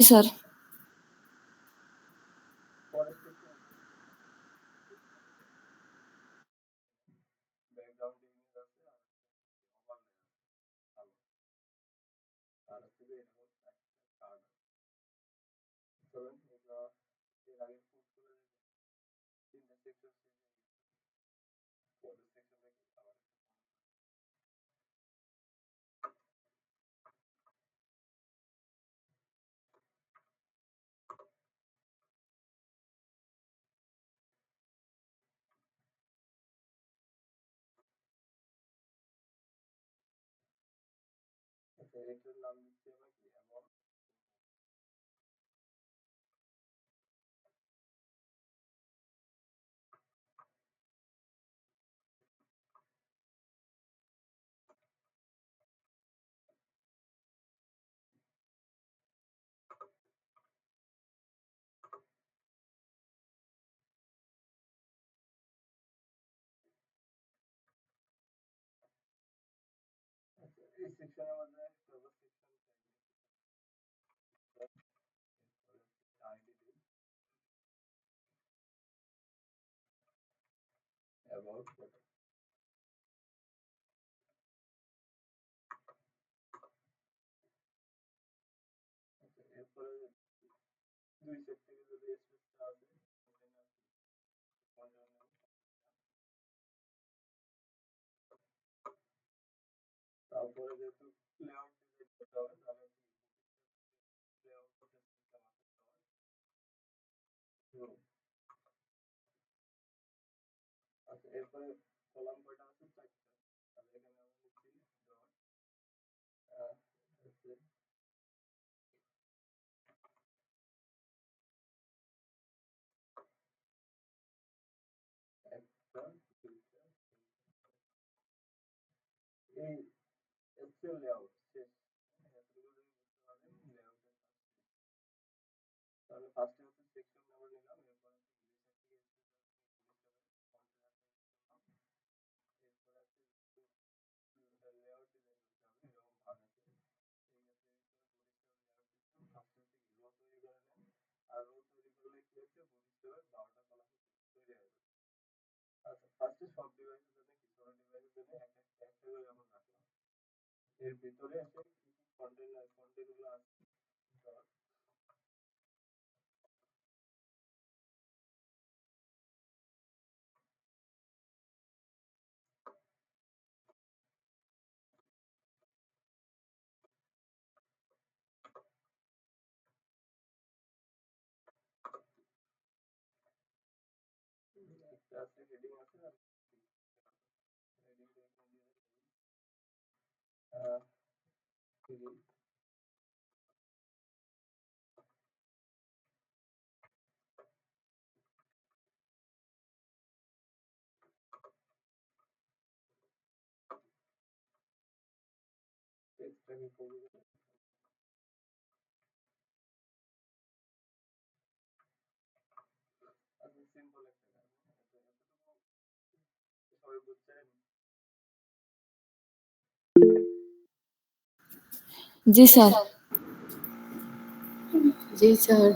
sir. जी sir. जी sir.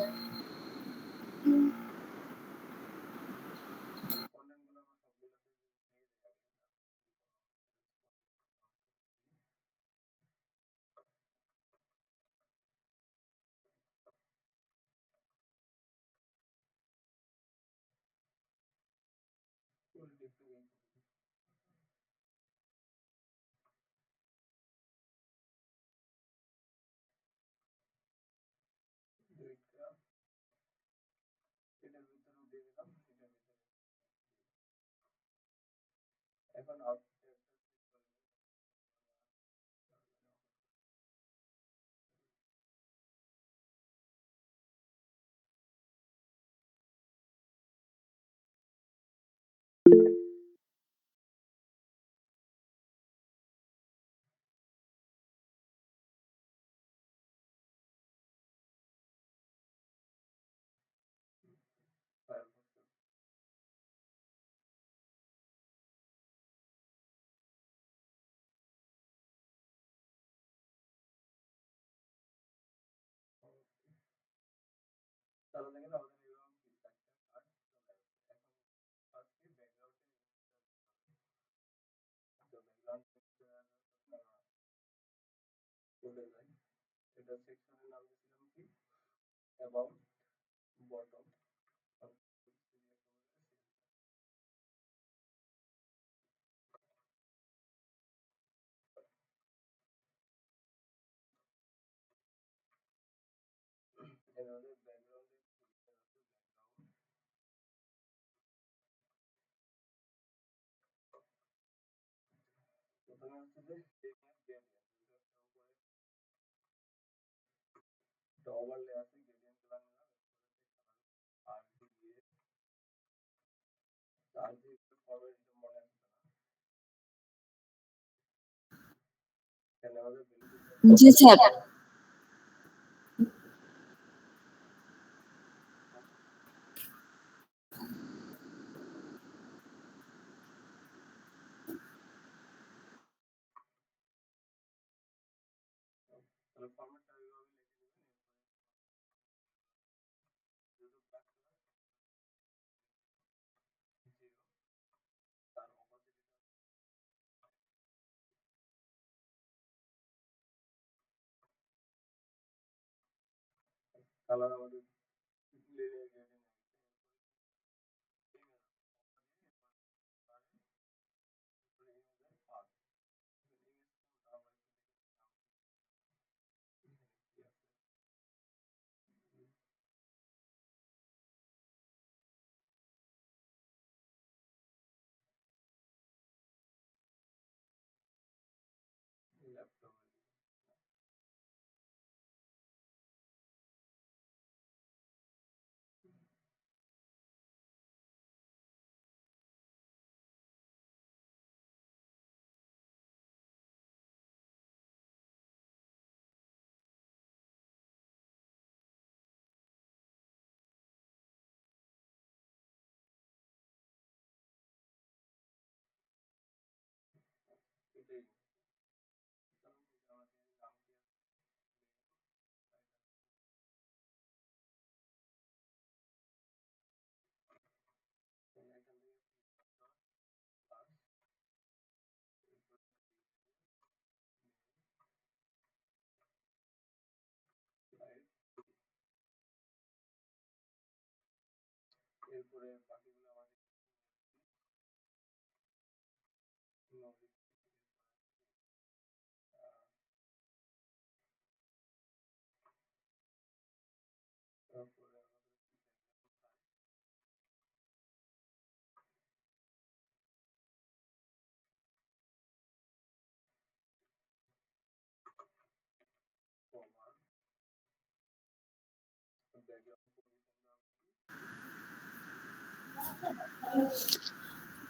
জি sir.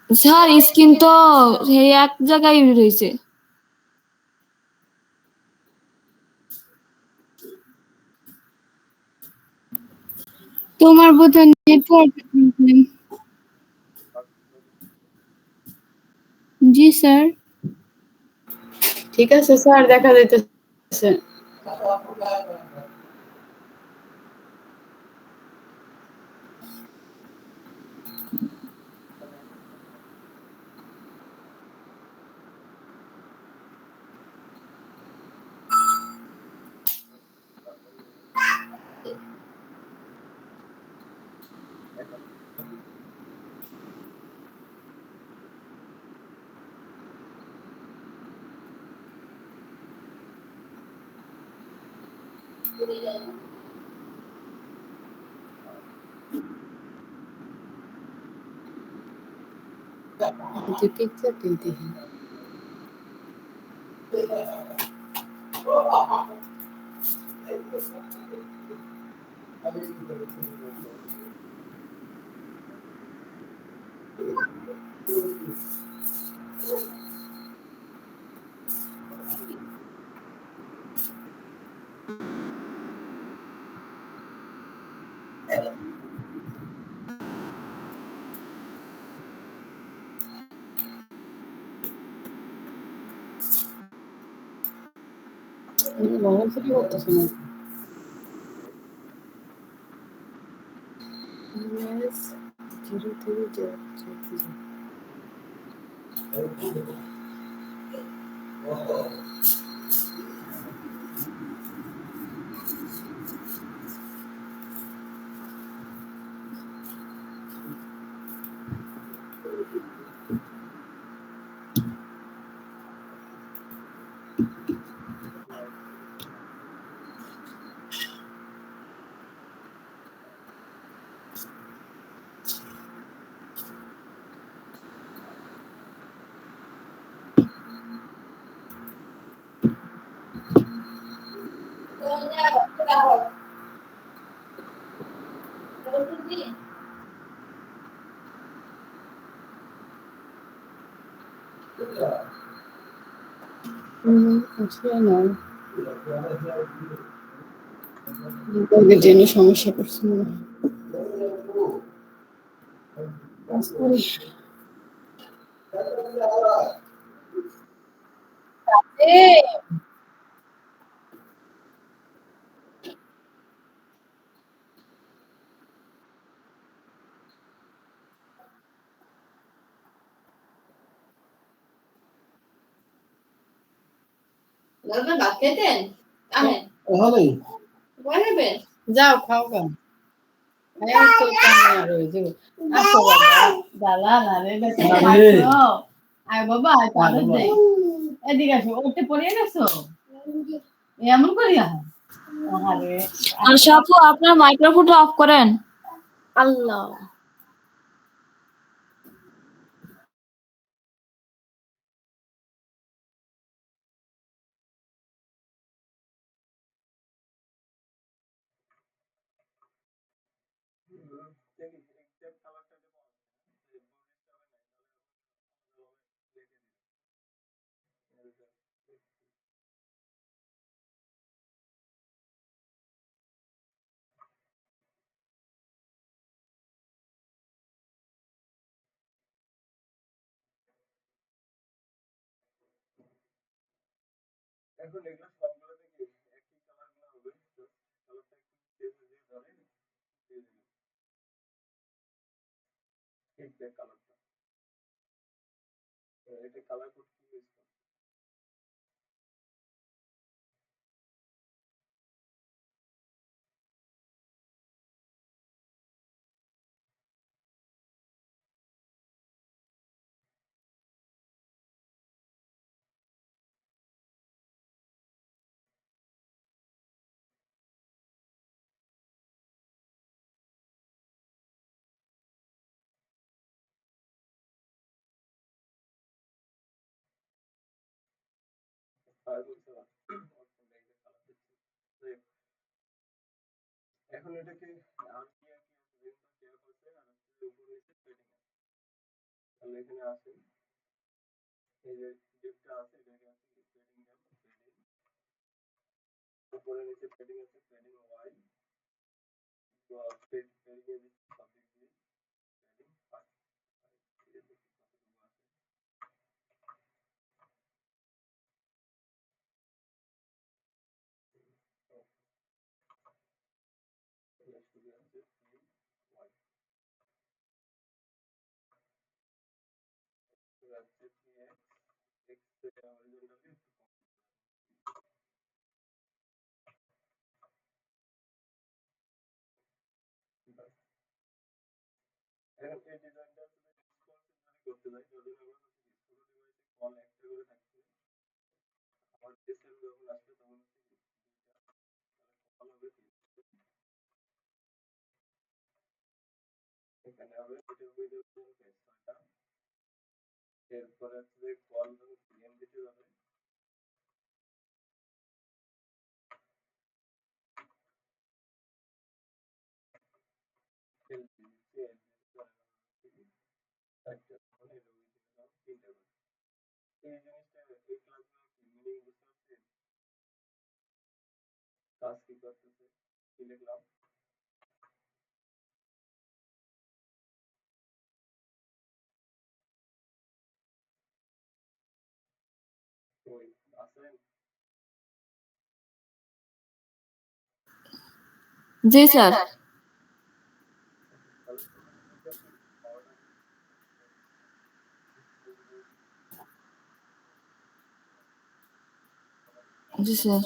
Sir screen তো সেই এক জায়গায় রয়েছে। তোমার বোধহয় নেটওয়ার্ক প্রবলেম। জি স্যার। ঠিক আছে স্যার, দেখা যাইতেছে। যে পিকচারটাই দেখি। মোবাইল থেকে করতেছে না। Yes, 03 0. আসলে না ওদের জন্য সমস্যা করছে মনে হয়। কাজ করি। দাদা ভাত খেতেন? আহেন। হলেই পরে খাবেন? যাও খাও গা। খাইয়া তো কামে আর ওই যে আসো বাবা দালা না রে বেটা খাইছো আয় বাবা আয় পারে দে এদিকে আসো ওতে পড়ে গেছো এমন করিয়া আরে আশা আপু আপনার মাইক্রোফোনটা অফ করেন। আল্লাহ জি স্যার। জি স্যার।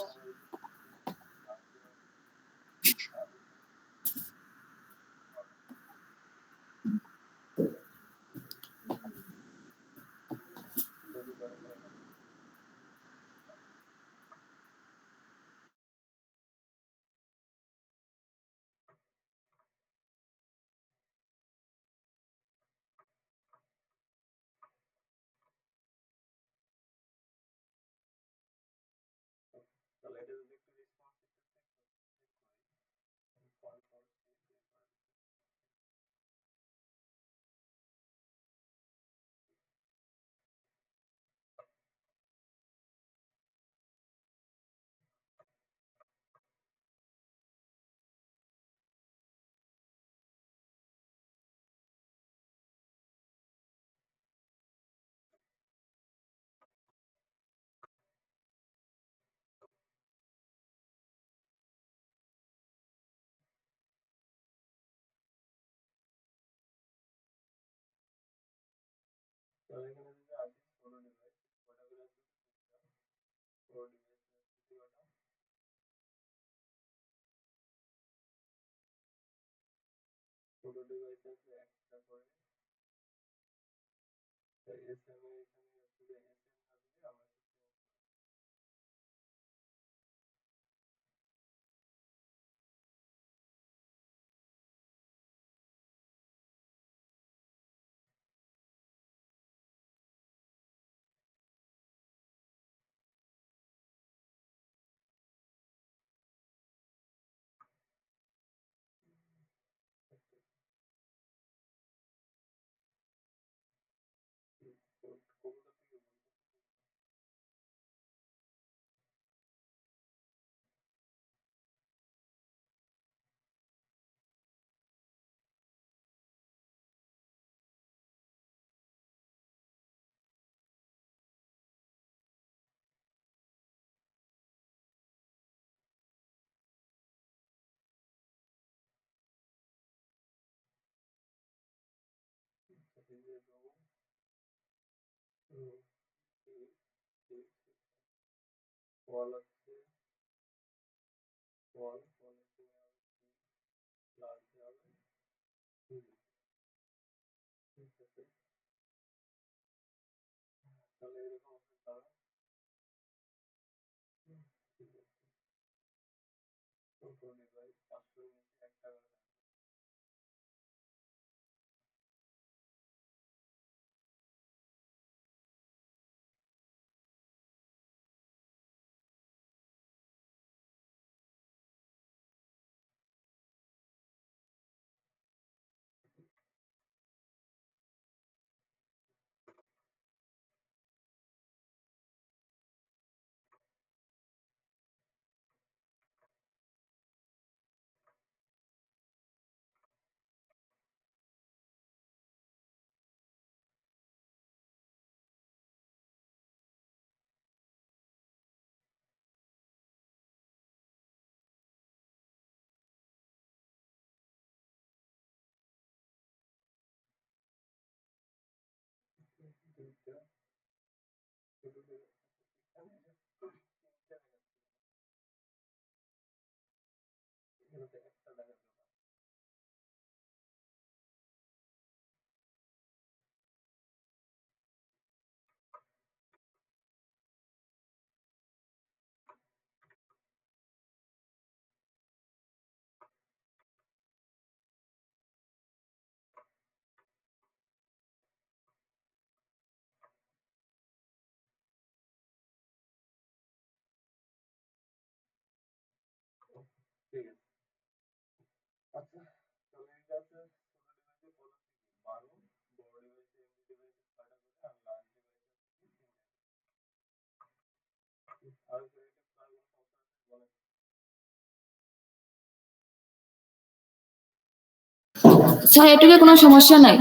স্যার এটুকু কোনো সমস্যা নাই।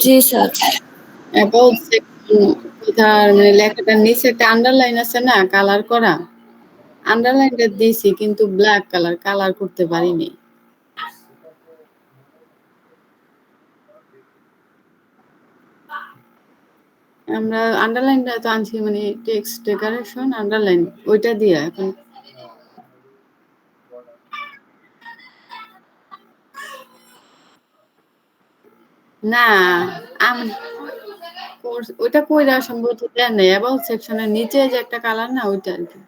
জি স্যার। অ্যাবাউট সেকশন কোথার মানে লেখাটার নিচে একটা আন্ডারলাইন আছে না কালার করা? আন্ডারলাইনটা দিছি কিন্তু ব্ল্যাক কালার করতে পারিনি। আমরা আন্ডারলাইনটা তো আনছি মানে টেক্সট ডেকোরেশন আন্ডারলাইন ওইটা দিয়া এখন না আমি ওইটা কইরা সম্ভবত দেন নাই অ্যাবাউট সেকশনের নিচে যে একটা কালার না ওইটা আর কি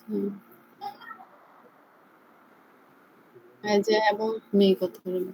হুম। এই যে অ্যাবাউট মি কথা বলে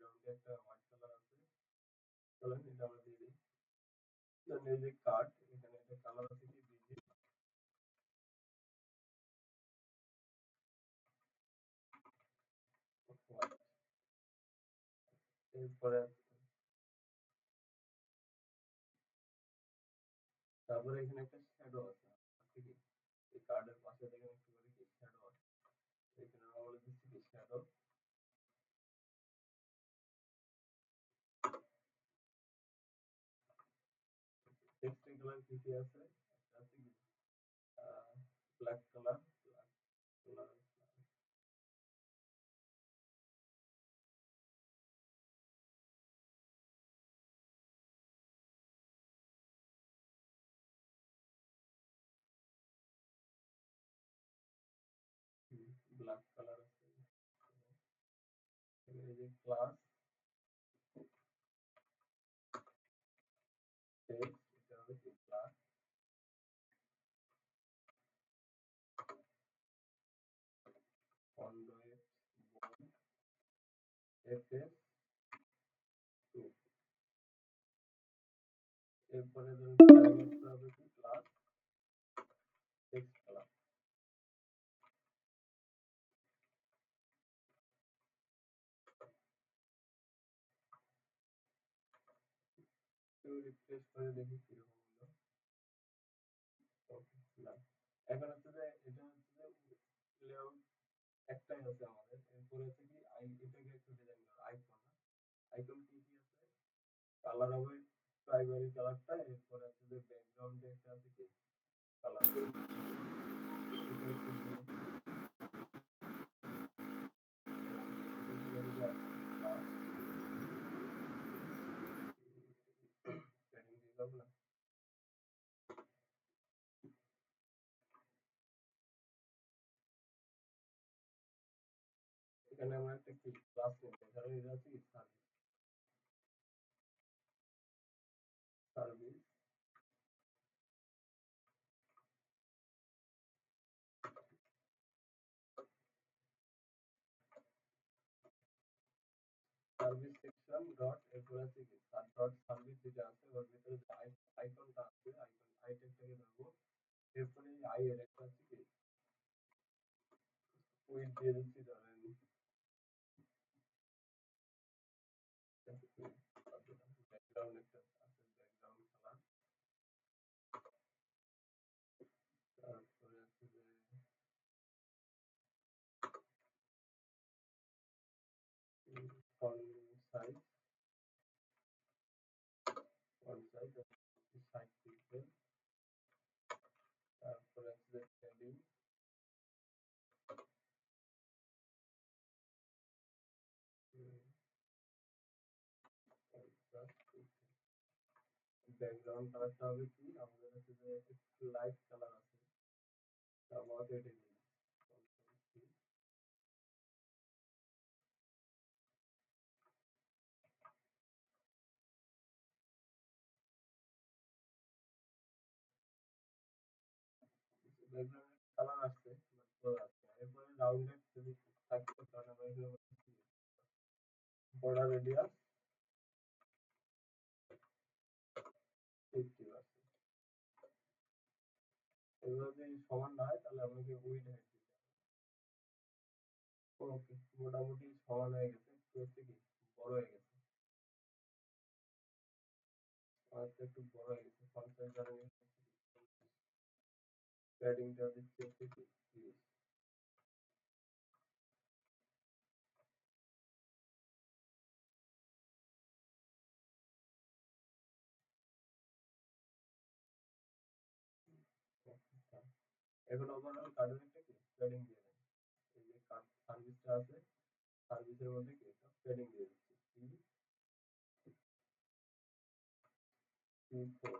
ব্যাকগ্রাউন্ডে একটা হোয়াইট কালার আছে, চলেন এটা আমরা দিয়ে দিই। দেন এই যে কার্ড, এখানে একটা কালার আছে কি বিজি হোয়াইট। এরপরে তারপরে এখানে একটা শ্যাডো আছে, ঠিক আছে? এই কার্ডের পাশে দেখেন একটু করে কি শ্যাডো আছে, এখানে আমরা বলে দিচ্ছি কি শ্যাডো। টেক্সটের কালার কি কি আছে, একটা আছে কি black colour, black colour, black colour আছে। এই যে ক্লাস টেক্সট, এটা হলো কি ক্লাস কন্ডোয়েট বোন এফএস 2। এরপরে ধরুন প্যারাগ্রাফটা হবে কি ক্লাস টেক্সট কালার। একটু রিফ্রেশ করে দেখি কিরকম হলো। ওকে, না এখন হচ্ছে যে এটা হচ্ছে যে লেআউট একটাই আছে আমাদের। এরপরে হচ্ছে কি এটাকে একটু ডিজাইন করা আইকন, আইকন কি কি আছে, কালার হবে প্রাইমারি কালারটা, এরপরে আছে যে ব্যাকগ্রাউন্ডে একটা আছে কি কালার, এটা একটু দিয়ে সেটিং দিয়ে যাবো না। এখানে আমরা একটা কি ক্লাস নেব, এখানে এটা আছে কি service, service service section dot, এরপরে আছে কি ডট সার্ভিস যেটা আছে ওর ভিতরে যে আইকনটা আছে, আইকন আইটেমটাকে ধরবো। এরপরে আই এর একটা আছে কি উইড দিয়ে দিচ্ছি, ধরেন ব্যাকগ্রাউন্ড একটা আছে, ব্যাকগ্রাউন্ড কালার। তারপরে আছে যে font size, font size 60 pixel. তারপরে আছে যে প্যাডিং, ব্যাকগ্রাউন্ড কালারটা হবে কি আমাদের কাছে যে একটু লাইট কালার আছে, তারপর এটা দিই ব্যাকগ্রাউন্ড কালার আসছে, এরপরে রাউন্ডেড যদি থাকতো তাহলে আমরা এগুলো বর্ডার রেডিয়াস 50%। এগুলো যদি সমান না হয় তাহলে আপনাকে উইড হাইট দিতে হবে। ওকে, মোটামুটি সমান হয়ে গেছে, একটু হচ্ছে কি বড় হয়ে গেছে, আচ্ছা একটু বড় হয়ে গেছে। ফন্ট সাইজ ধরেন প্যাডিংটা দিচ্ছি হচ্ছে কি 30। এখন ওভারঅল কার্ডের একটা কি প্যাডিং দিয়ে দেন, এই যে কার্ড সার্ভিসটা আছে, সার্ভিসের মধ্যে কি একটা প্যাডিং দিয়ে দিচ্ছি P4।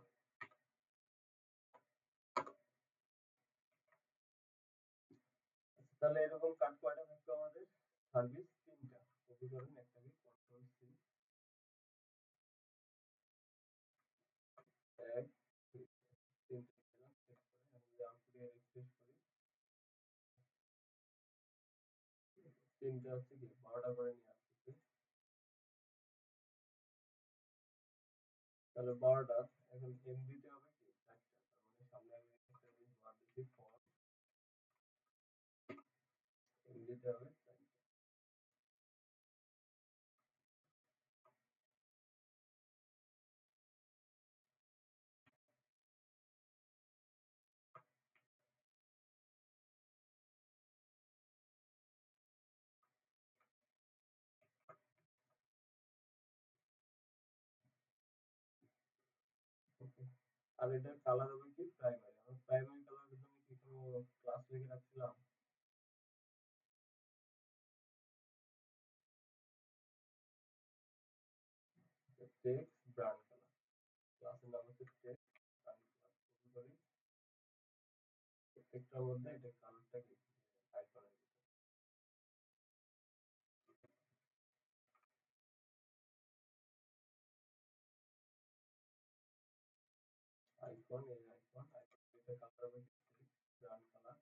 তাহলে এরকম কার্ড কয়টা থাকতো আমাদের, সার্ভিস 3টা। কপি করেন একটাকে কন্ট্রোল সি, এক 3টে দিলাম, এরপরে আমি যদি আউটপুটে রিফ্রেশ করি 3টে হচ্ছে কি 12টা করে নিয়ে আসতেছে। তাহলে 12টা। এখন এম দিতে হবে কি 4টা, তার মানে সামনে আমি একটা জিনিস বার দিচ্ছি ফর, এম দিতে হবে 4টা। ওকে, আর এটার কালার হবে কি প্রাইমারি। আমার প্রাইমারি কালারের জন্য কি কোনো ক্লাস লিখে রাখছিলাম? টেক্সট ব্রাউন কালার, ক্লাসের নাম হচ্ছে টেক্সট ব্রাউন কালার। কপি করি, প্রত্যেকটার মধ্যে এটা কালারটা কি আইকনের আইকন, এই আইকন এটা কালার হবে ব্রাউন কালার।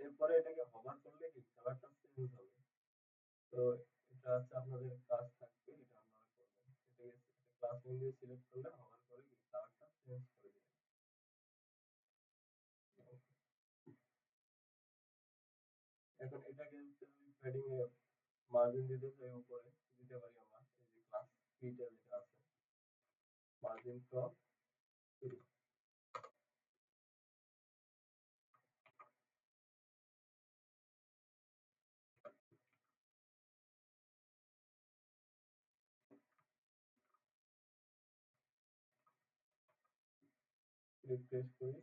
এরপরে এটাকে হোভার করলে কি কালারটা চেঞ্জ হবে। তো এটা হচ্ছে আপনাদের কাজ থাকবে, এটা আপনারা করবেন। এটাকে ক্লাস নেম দিয়ে সিলেক্ট করলে হোভার করে কি কালারটা চেঞ্জ করে দিবেন। এখন এটাকে হচ্ছে আমি প্যাডিং এ মার্জিন দিতে চাই, উপরে দিতে পারি আমরা এই যে ক্লাস ফিটা যেটা আছে মার্জিন টপ 3, রিফ্রেশ করি।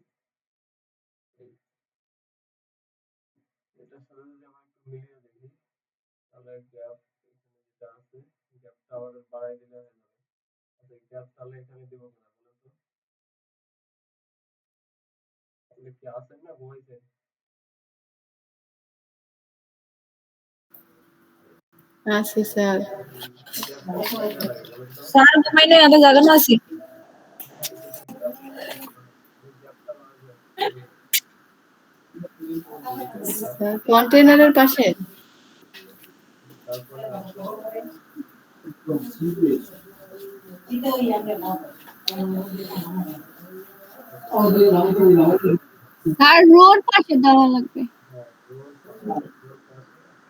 এই এটার সাথে যদি আমরা একটু মিলিয়ে দেখি, তাহলে গ্যাপ এখানে যেটা আছে গ্যাপটা আমাদের বাড়াই দিলে হয়ে যাবে। আচ্ছা গ্যাপ তাহলে এখানে দিব কিনা বলেন তো? তাহলে কি আছে না বইছে? আছে স্যার। গ্যাপটা কোথায় দেওয়া লাগে বলেন তো? স্যার ঘুমাইলে এত জায়গা না আছে। এটা তো গ্যাপ, এই গ্যাপটা বাড়াই দিলে স্যার কন্টেনারের পাশে তারপরে আছে স্যার রোড পাশে দেওয়া লাগবে। হ্যাঁ রোড পাশে, রোড পাশে দিয়ে দিলাম।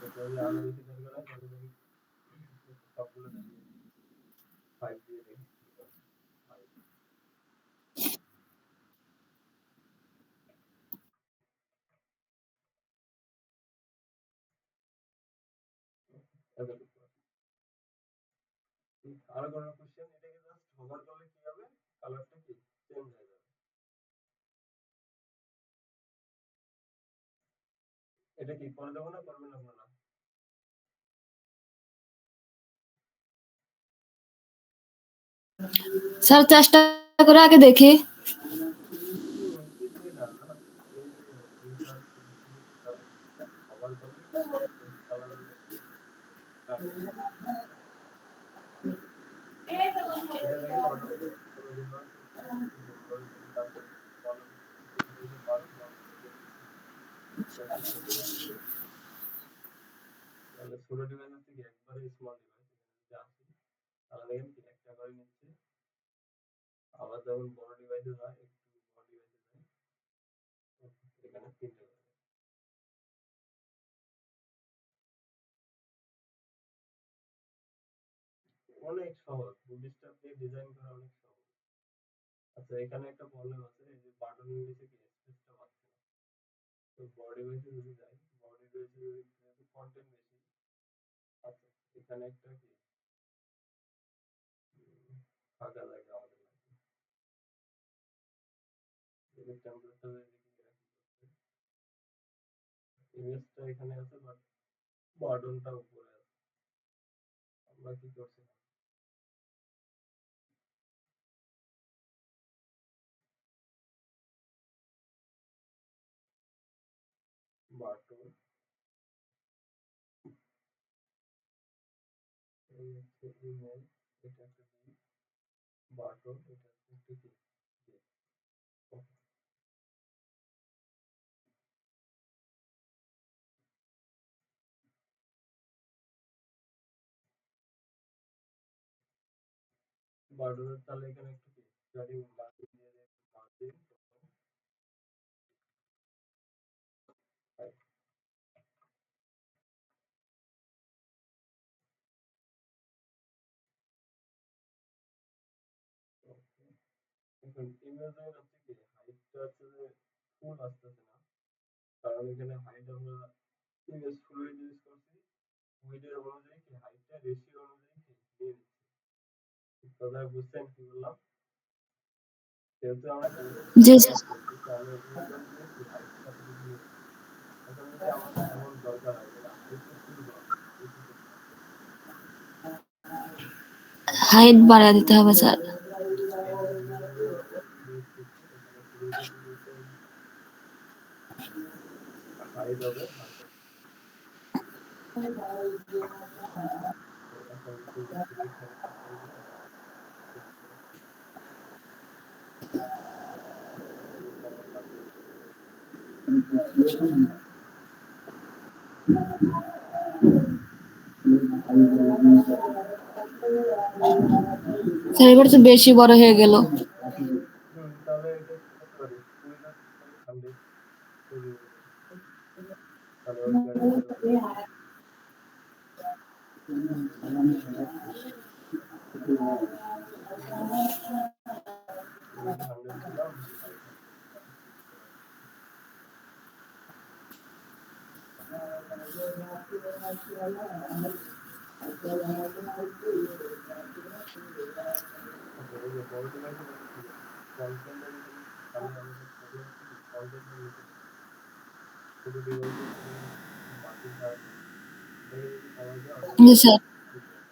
তাহলে যদি আরো বেশি দরকার হয় তাহলে যদি সবগুলো দিয়ে 5 দিয়ে দেখি কি হয়। 5 এতটুকু। আরো কোনো কোশ্চেন? এটাকে জাস্ট হোভার করলে কি হবে, কালারটা কি চেঞ্জ হয়ে যাবে। এটা কি করে দেবো না করবেন আপনারা? স্যার চেষ্টা করে আগে দেখি। কিছুই না, এই যে ইনসার্ট তাহলে হোভার করলে কালার হবে ব্রাউন কালার। এটা দেখেন অটোমেটিক কোনো রিভার্স হচ্ছে না, সুন্দর করে যদি তারপরে বলেন এটা যদি বাড়ান বাড়ান করে দিচ্ছি, দেখেন সুন্দর। তাহলে ছোট ডিভাইস থেকে একবারে স্মল ডিভাইস যা আছে, তাহলে দেখেন কি একটা করে নিচ্ছে। আবার যখন বড় ডিভাইসে যায়, একটু বড় ডিভাইসে যায়, এখানে 3টে করে। অনেক সহজ, বুটস্ট্র্যাপ দিয়ে ডিজাইন করা অনেক সহজ। আচ্ছা এখানে একটা প্রবলেম আছে, এই যে বাটনের নিচে কি স্পেসটা পাচ্ছে না। তো বড় ডিভাইসে যদি যাই, বড় ডিভাইসে যদি কন্টেন্ট বেশি, আচ্ছা এখানে একটা কি ফাঁকা জায়গা আমাদের লাগবে। এই যে টেম্পারেচার ইমেজটা এখানে আছে বাট বাটনটা উপরে আছে। আমরা কি করছি, এই হচ্ছে ইমেল, এটা একটা বাটন, এটা হচ্ছে কি বাটনের, তাহলে এখানে একটু কি স্টার্টিং মার্জিন দিয়ে দেব, মার্জিন এখন ইমেজের হচ্ছে কি হাইটটা হচ্ছে যে ফুল আসতেছে না, কারণ এখানে হাইট আমরা ইমেজ ফুল ইউজ করছি, উইডের অনুযায়ী কি হাইটটা রেশিও অনুযায়ী কি নিয়ে নিচ্ছি। কথা বুঝছেন কি বললাম? যেহেতু আমরা জি ইমেজ স্যার। করছি তাহলে ইমেজ অনুযায়ী কি হাইটটা কতটুকু নিয়ে নিচ্ছি। এখন যদি আমার এমন দরকার হয় যেটা হাইটটা ফুল করা এই ক্ষেত্রে কি করতে হবে? হাইট বাড়ায় দিতে হবে স্যার। এই যে বিভিন্ন ইমেজ করছি এখানে শুরুতে কি করতে হবে, হাইট হবে 100। তো এখন এখানে কি করব, চেক করে এখানে লাগিয়ে দেব। স্যার এবার তো বেশি বড় হয়ে গেল। তাহলে এটা কি করতে পারি, কুড়িটা দিতে পারি 100 তৈরি হয়ে যাবে, তাহলে ওর ক্যারেক্টার হবে উইড 100 দিলাম, হাইট 100 আচ্ছা। এই যে বড় ডিভাইসের কথা ঠিক আছে, কন্টেন্টের এখানে তাহলে আমাদের প্রবলেম হচ্ছে কি কন্টেন্টের নিচে দেখতে হবে। ছোট ডিভাইসে এখানে মার্জিন ছাড়া যায়, এটাকে যদি কমাই দেওয়া হয় জি তাহলে স্যার। বুঝতে পারবে।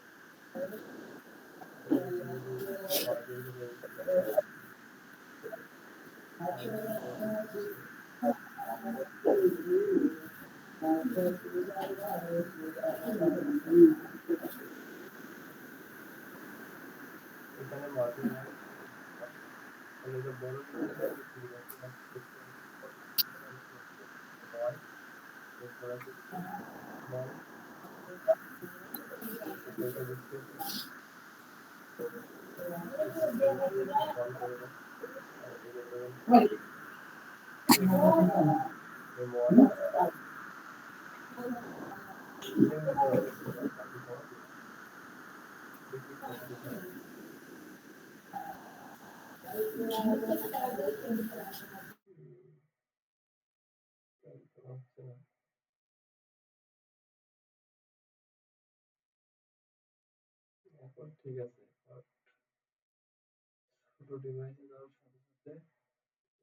এই যে তুমি যদি মার্জিন করে মার্জিন করে এখানে মার্জিন নাই, এখানে দিলাম, তাহলে এটা বড় ডিভাইসে কি সুবিধা আছে, এটা দেখতে হবে কত এখানে আমরা ক্রস করব 9, এরপর আছে কি 9, এরপর এটা স্পেস আছে, স্পেসটা হচ্ছে 1 করে দাও, আর এটা ধরেন 5, M1 সেম দিতে হবে, এটা বাকি সবার দিলাম, দেখি কতটুকু হয়। হচ্ছে না, এখন ঠিক আছে, আর ছোট ডিভাইসে যাওয়ার সাথে সাথে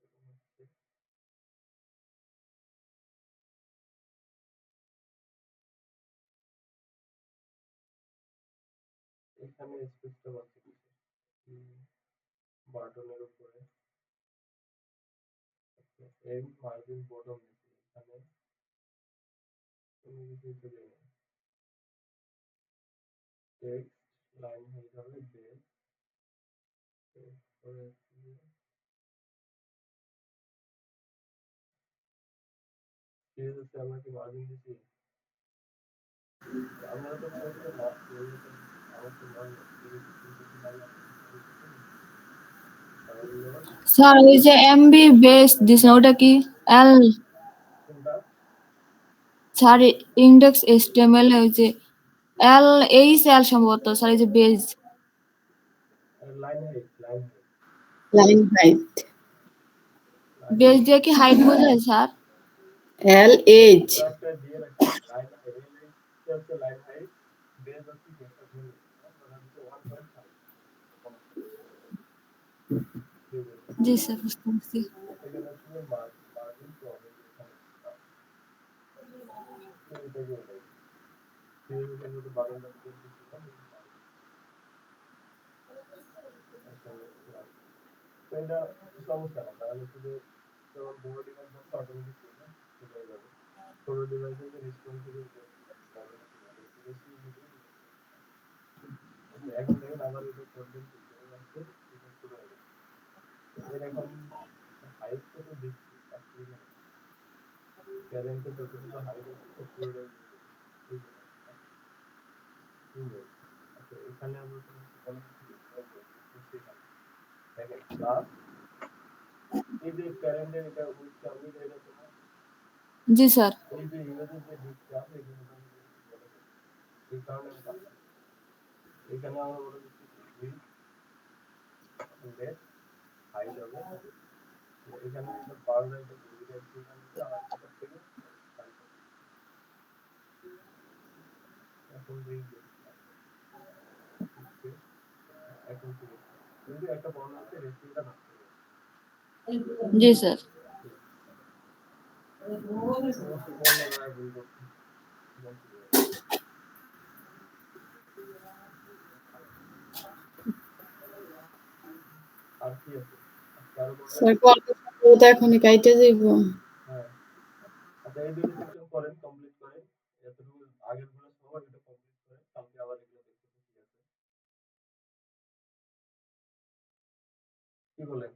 এরকম হচ্ছে। এখানে স্পেসটা পাচ্ছি কিসে, বাটনের উপরে এম মার্জিন বটম নিচে, এখানে কোনো কিছু তো দেই না, টেক্সট লাইন হাইট হবে বেস, এরপরে ঠিক আছে, আমরা কি মার্জিন দিছি, আপনারা তো করছেন না কেউ, তো আমার তো মনে নেই দেখেছি কিন্তু তাহলে আপনি কি করে করছেন নাকি, তাহলে না স্যার ওই যে এমবি বেস দিছেন ওটা কি? এল কোনটা স্যার ইন্ডেক্স এইচটিএমএল ওই যে এল এইচ এল সম্ভবত স্যার এই যে base line height, line height, line height line base height দিয়ে কি হাইট বোঝায় স্যার? এল এইচ এটা একটা দিয়ে রাখছি, লাইন হাইট হচ্ছে লাইন হাইট, বেস হচ্ছে কি একটা ভ্যালু, ধরা হচ্ছে 1.5 সমস্যা নেই, দিয়ে দেবেন। জি স্যার বুঝতে পারছি। এখানে হচ্ছে যে মার্জিন কম, এই যে এখানে দিলাম, এটাকে ওটাই এখানে যদি বাটনটা প্রেস দিচ্ছিলাম মার্জিন এখানে রাখবো। তো এটা সমস্যা না, তাহলে শুধু যখন বড় ডিভাইস হবে অটোমেটিক করবে ঠিক হয়ে যাবে, ছোট ডিভাইসে রেসপন্সিবল করতে হবে, তাহলে ঠিক আছে, একটু বেশি ভিডিও যে করবেন সেটা আছে এটা শুরু হয়ে গেছে এরকম হাইট কত দিচ্ছি ক্যারেন্টে যতটুকু হাইট আছে তো পুরোটাই এই যে আচ্ছা এখানে আমরা কোনো কিছু লিখতে হবে সেখানে দেখেন প্লাস এই যে ক্যারেন্টের এটা উইথ আমি এটা তোমার জি স্যার। এই যে ইমেজের যে দিকটা আছে এখানে তো আমি বলে দেবো এই কারণে আমি কাজ করছি এখানে আমরা বলে দিচ্ছি উইথ লেট হাইট হবে এখানে একটা বারো একটা দুইটা এখানে আর একটা থেকে এখন এই যে এখন থেকে কিন্তু একটা বর্ণ আছে রেসিপিটা না জি স্যার। আর কি আছে স্যার কল তো এখনই কাইটে যাইব হ্যাঁ আচ্ছা এই দুটো সেকশন করেন কমপ্লিট করেন এতটুকু আগের গুলো সবার এটা কমপ্লিট করেন কালকে আবার এগুলো দেখতে ঠিক আছে কি বলেন